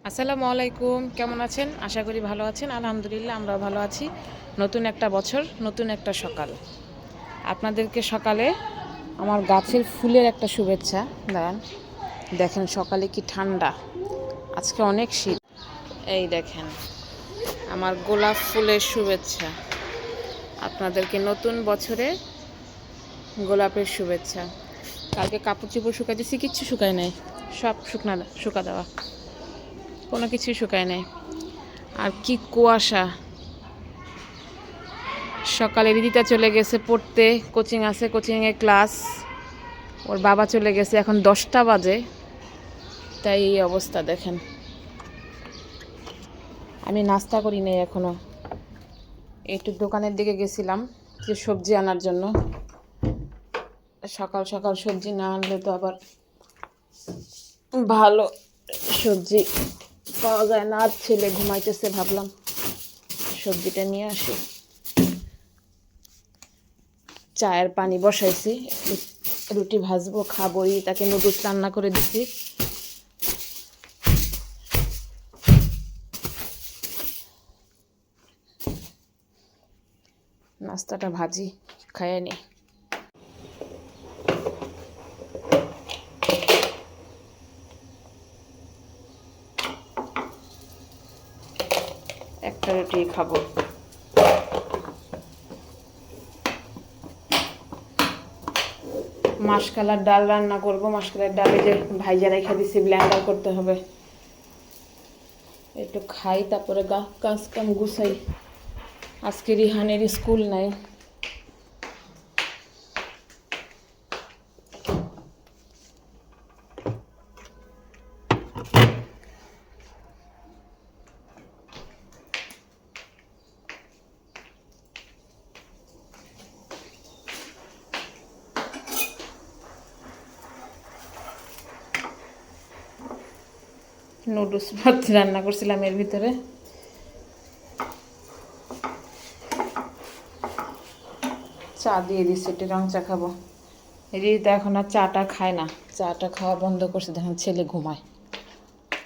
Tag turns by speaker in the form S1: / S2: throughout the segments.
S1: আসসালামু আলাইকুম, কেমন আছেন? আশা করি ভালো আছেন। আলহামদুলিল্লাহ আমরা ভালো আছি। নতুন একটা বছর, নতুন একটা সকাল। আপনাদেরকে সকালে আমার গাছের ফুলের একটা শুভেচ্ছা। দাঁড়ান, দেখেন সকালে কি ঠান্ডা, আজকে অনেক শীত। এই দেখেন আমার গোলাপ ফুলের শুভেচ্ছা আপনাদেরকে নতুন বছরে, গোলাপের শুভেচ্ছা। কালকে কাপড় চোপড় শুকাই দিচ্ছি, কিচ্ছু শুকায় নাই, সব শুকা দেওয়া, কোনো কিছুই শুকায় নাই। আর কি কুয়াশা! সকালে রিদিতা চলে গেছে পড়তে, কোচিং আছে, কোচিংয়ে ক্লাস। ওর বাবা চলে গেছে, এখন 10টা বাজে, তাই এই অবস্থা দেখেন। আমি নাস্তা করি নাই এখনো, একটু দোকানের দিকে গেছিলাম যে সবজি আনার জন্য। সকাল সকাল সবজি না আনলে তো আবার ভালো সবজি পাওয়া যায় না। আর ছেলে ঘুমাইতেছে, ভাবলাম সবজিটা নিয়ে আসি। চায়ের পানি বসাইছি, রুটি ভাজবো, খাবোই। তাকে নুডলস রান্না করে দিচ্ছি। নাস্তাটা ভাজি, খাইয়ে নি। একটা রুটি খাবো। মাসকালার ডাল রান্না করব। মাসকালার ডালে যে ভাইজা রেখে দিছি, ব্লেন্ডার করতে হবে। একটু খাই, তারপরে কাজ কাম গুছাই। আজকে রিহানের স্কুল নাই। নুডলস ভাত রান্না করছিলাম এর ভিতরে। চা দিয়ে দিচ্ছি, একটু রং চা খাবো। রিতা এখন আর চাটা খায় না, চাটা খাওয়া বন্ধ করছে। দেখেন ছেলে ঘুমায়।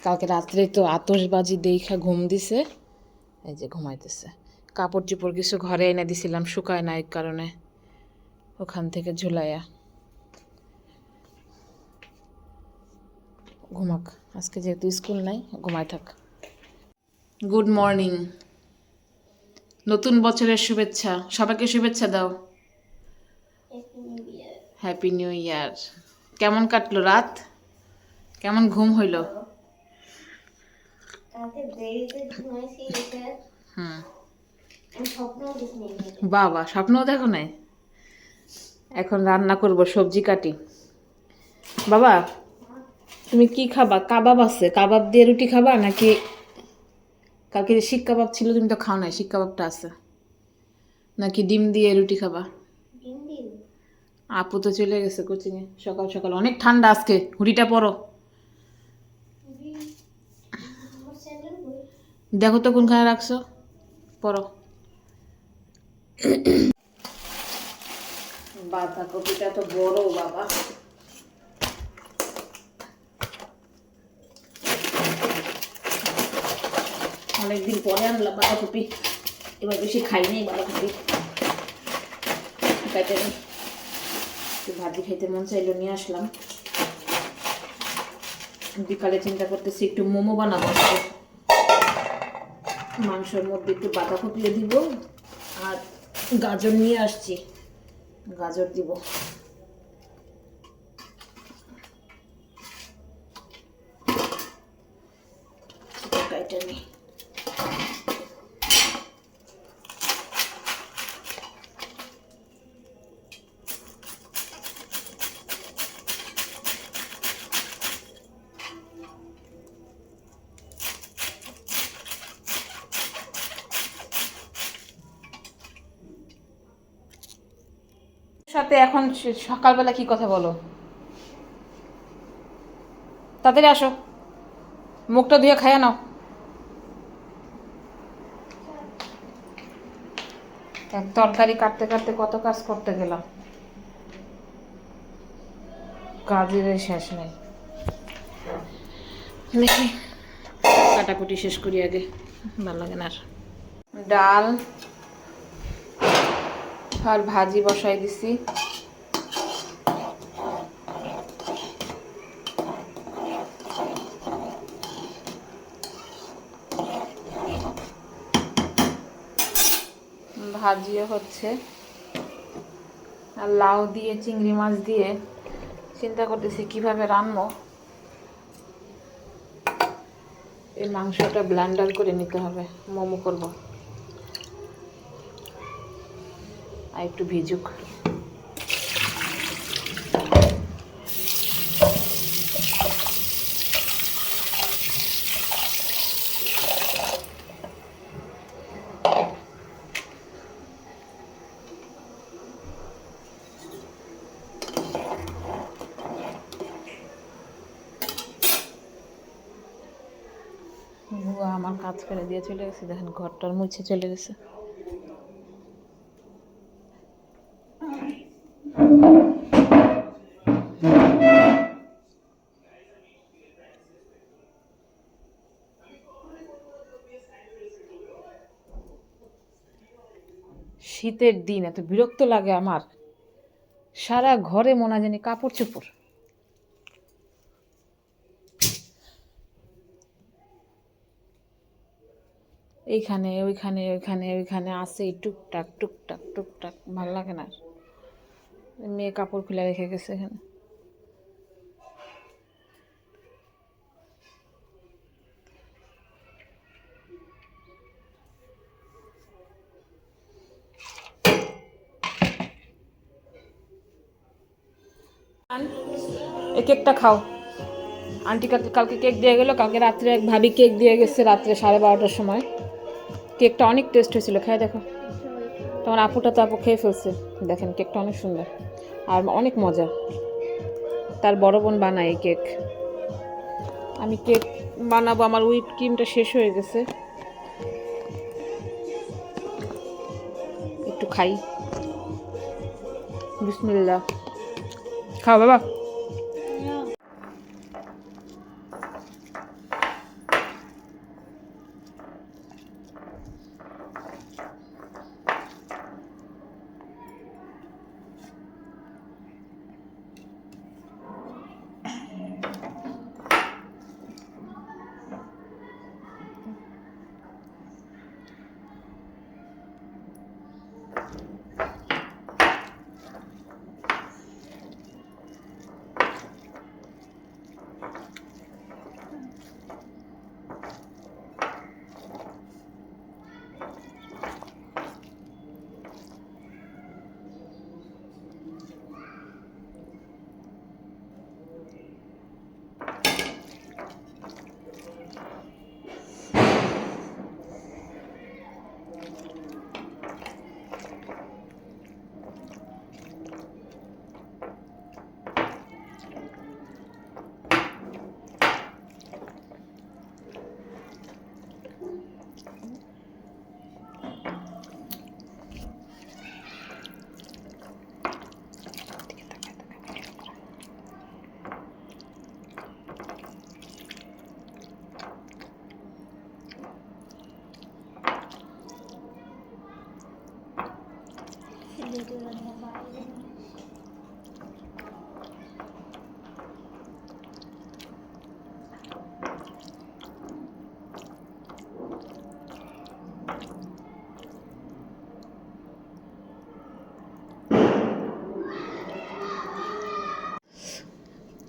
S1: কালকে রাত্রে তো আতশবাজি দেখা ঘুম দিছে, এই যে ঘুমাইতেছে। কাপড় চোপড় কিছু ঘরে এনে দিছিলাম, শুকায় না, এই কারণে ওখান থেকে ঝুলাইয়া। ঘুমাক, আজকে যেহেতু স্কুল নাই, ঘুমায় থাক। গুড মর্নিং, নতুন বছরের শুভেচ্ছা। সবাইকে শুভেচ্ছা দাও। Happy new year. কেমন কাটলো রাত? কেমন ঘুম হইল? হুম, বাবা স্বপ্নও দেখো নাই? এখন রান্না করব, সবজি কাটি। বাবা তুমি কি খাবা? কাবাব আছে, কাবাব দিয়ে রুটি খাবা নাকি? কালকে যে শিক কাবাব ছিল, তুমি তো খাও নাই, শিক কাবাবটা আছে। নাকি ডিম দিয়ে রুটি খাবা? আপু তো চলে গেছে কোচিংয়ে। সকাল সকাল অনেক ঠান্ডা আজকে, হুডিটা পরো। দেখো তো কোনখানে রাখছো, পরো। বাঁধাকপিটা তো বড় বাবা। অনেকদিন পরে আনলাম বাঁধাকপি, এবার বেশি খাই নাই বাঁধাকপি। একটু ভাজি খাইতে মন চাইলো, নিয়ে আসলাম। বিকালে চিন্তা করতেছি একটু মোমো বানাবো। মাংসের মধ্যে একটু বাঁধাকপিও দিব, আর গাজর নিয়ে আসছি, গাজর দিব। এটা নেই। সাথে এখন সকালবেলা কি কথা বলো? তাড়াতাড়ি আসো, মুখটা ধুয়ে খাইয়া নাও। এক তরকারি কাটতে কাটতে কত কাজ করতে গেলাম, কাজের শেষ নেই। দেখি কাটাকুটি শেষ করি আগে, ভালো লাগে না আর। ডাল আর ভাজি বসাই দিছি। ভাজিও হচ্ছে, আর লাউ দিয়ে চিংড়ি মাছ দিয়ে চিন্তা করতেছি কিভাবে রান্না। এই মাংসটা ব্লেন্ডার করে নিতে হবে, মোমো করব। আর একটু ভিজুক। বুয়া আমার কাজ করে দিয়ে চলে গেছে, দেখেন ঘরটার মুছে চলে গেছে। শীতের দিন এত বিরক্ত লাগে আমার, সারা ঘরে মনে জানি কাপড় চোপড়। এইখানে ওইখানে ওইখানে ওইখানে আছে টুকটাক টুকটাক টুকটাক, ভাল লাগে না। মেয়ে কাপড় খুলে রেখে গেছে এখানে। এই কেকটা খাও। আন্টি কালকে কেক দিয়ে গেলো, কালকে রাত্রে এক ভাবি কেক দিয়ে গেছে রাত্রে 12:30টার সময়। কেকটা অনেক টেস্ট হয়েছিল, খেয়ে দেখো। তোমার আপুটা তো আপু খেয়ে ফেলছে, দেখেন কেকটা অনেক সুন্দর আর অনেক মজা। তার বড় বোন বানায় এই কেক। আমি কেক বানাবো, আমার হুইপ ক্রিমটা শেষ হয়ে গেছে, একটু খাই। বিসমিল্লাহ, খাও বাবা।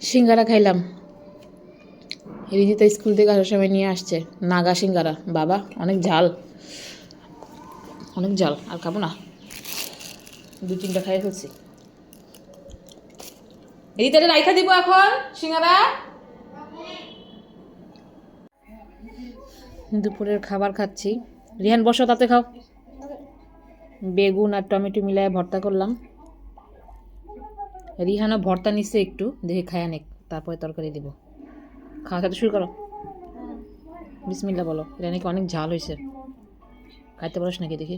S1: সিঙ্গারা খাইলাম। রিজিতা স্কুল থেকে আসার সময় নিয়ে আসছে নাগা সিঙ্গারা। বাবা অনেক ঝাল, অনেক ঝাল, আর খাবো না, 2-3টা খাইয়ে ফেলছি। রিজিতাটা রাইখা দিব এখন সিঙ্গারা। দুপুরের খাবার খাচ্ছি। রিহান বসো, তাতে খাও। বেগুন আর টমেটো মিলায় ভর্তা করলাম। রিহানও ভর্তা নিচ্ছে একটু, দেখে খায় অনেক, তারপরে তরকারি দিব। খাওয়া খাতে শুরু করো। বিসমিল্লাহ বলো। এটা নাকি অনেক ঝাল হয়েছে, খাইতে পারোস নাকি দেখি।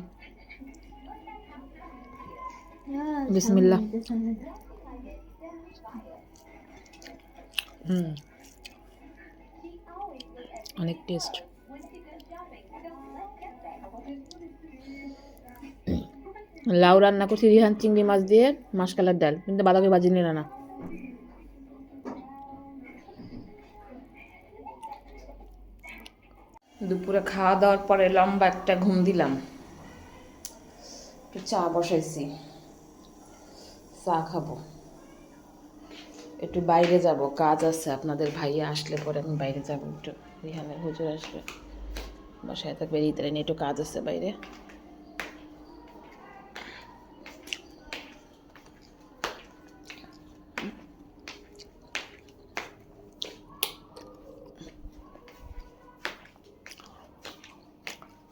S1: বিসমিল্লাহ। অনেক টেস্ট। লাউ রান্না করছি রিহান চিংড়ি মাছ দিয়ে মাসকালার ডাল, কিন্তু বাঁধাকপি ভাজি নিল না। দুপুরে খাওয়া দাওয়ার পরে লম্বা একটা ঘুম দিলাম, একটু চা বসাইছি, চা খাবো, একটু বাইরে যাব, কাজ আছে। আপনাদের ভাইয়া আসলে পরে আমি বাইরে যাব, একটু রিহানের হুজুর আসবে, বাসায় থাকবে, বেরিয়ে নিয়ে একটু কাজ আছে বাইরে।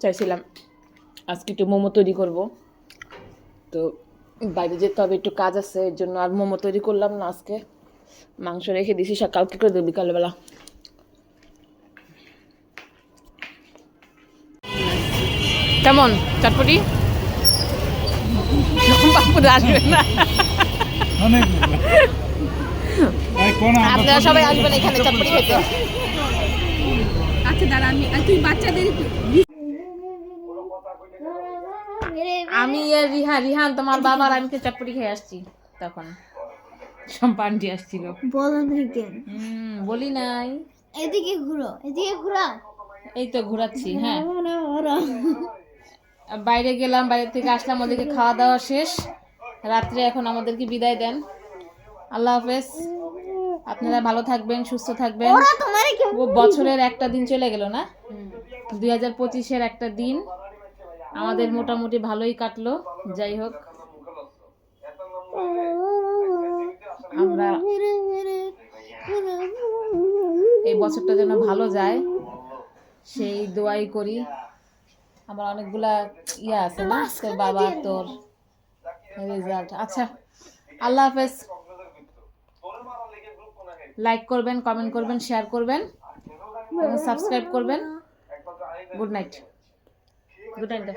S1: চাইছিলাম আজকে একটু মোমো তৈরি করব, তো বাইরে যেতে হবে, একটু কাজ আছে, এর জন্য আর মোমো তৈরি করলাম না আজকে। মাংস রেখে দিছি, কালকে করে দেবো বিকালবেলা। কেমন চটপটি? আসবে না, আপনারা সবাই আসবেন এখানে চটপটি খেতে।
S2: আচ্ছা দাঁড়া, তুই বাচ্চাদের
S1: আমি আর রিহান তোমার বাবা আর আমি চটপটি খেয়ে আসছি, তখন সম্পান্ডি আসছিল।
S2: বলো না কেন?
S1: বলি নাই।
S2: এদিকে ঘুরো, এদিকে ঘুরো।
S1: এই তো ঘোরাচ্ছি। হ্যাঁ, বাইরে গেলাম, বাইরে থেকে আসলাম, ওদেরকে খাওয়া দাওয়া শেষ, রাত্রে এখন আমাদেরকে বিদায় দেন। আল্লাহ হাফেজ, আপনারা ভালো থাকবেন, সুস্থ থাকবেন। বছরের একটা দিন চলে গেল না, 2025-এর একটা দিন আমাদের মোটামুটি ভালোই কাটলো। যাই হোক, আমরা এই বছরটা যেন ভালো যায় সেই দোয়াই করি। আমার অনেকগুলা ইয়া আছে না, তোর বাবা, তোর রেজাল্ট। আচ্ছা, আল্লাহ হাফেজ। লাইক করবেন, কমেন্ট করবেন, শেয়ার করবেন এবং সাবস্ক্রাইব করবেন। Good night. Good night.